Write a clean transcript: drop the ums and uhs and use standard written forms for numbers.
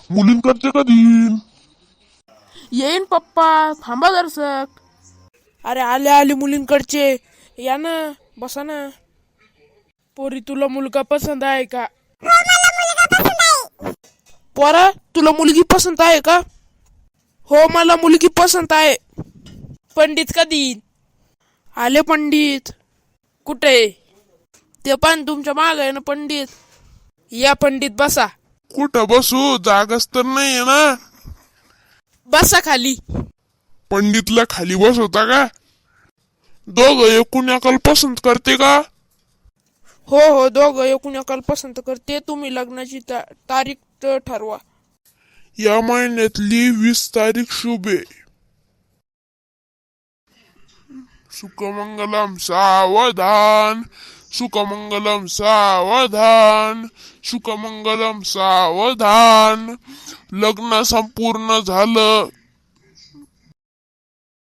मुलींकडचे कधी येईन? येईन पप्पा, थांबा दर्शक. अरे आले आले मुलींकडचे. या ना, बसा ना. पोरी, तुला मुलगा पसंत आहे का? पोरा, तुला मुलगी पसंत आहे का? हो, मला मुलगी पसंत आहे. पंडित कधी येईन? आले पंडित. कुठे? ते पण तुमच्या माग आहे ना पंडित. या पंडित, बसा. कुठं बसू? जागाच तर नाहीये ना. बसा खाली. पंडितला खाली बसवता का? दोघं एकूण एकाला पसंत करते का? हो हो, दोघं एकूण एकाला पसंत करते. तुम्ही लग्नाची तारीख तर ठरवा. या महिन्यातली 20 तारीख शुभ आहे. सुखमंगलम सावधान, सुखमंगलम सावधान, सुखमंगलम सावधान. लग्न संपूर्ण झालं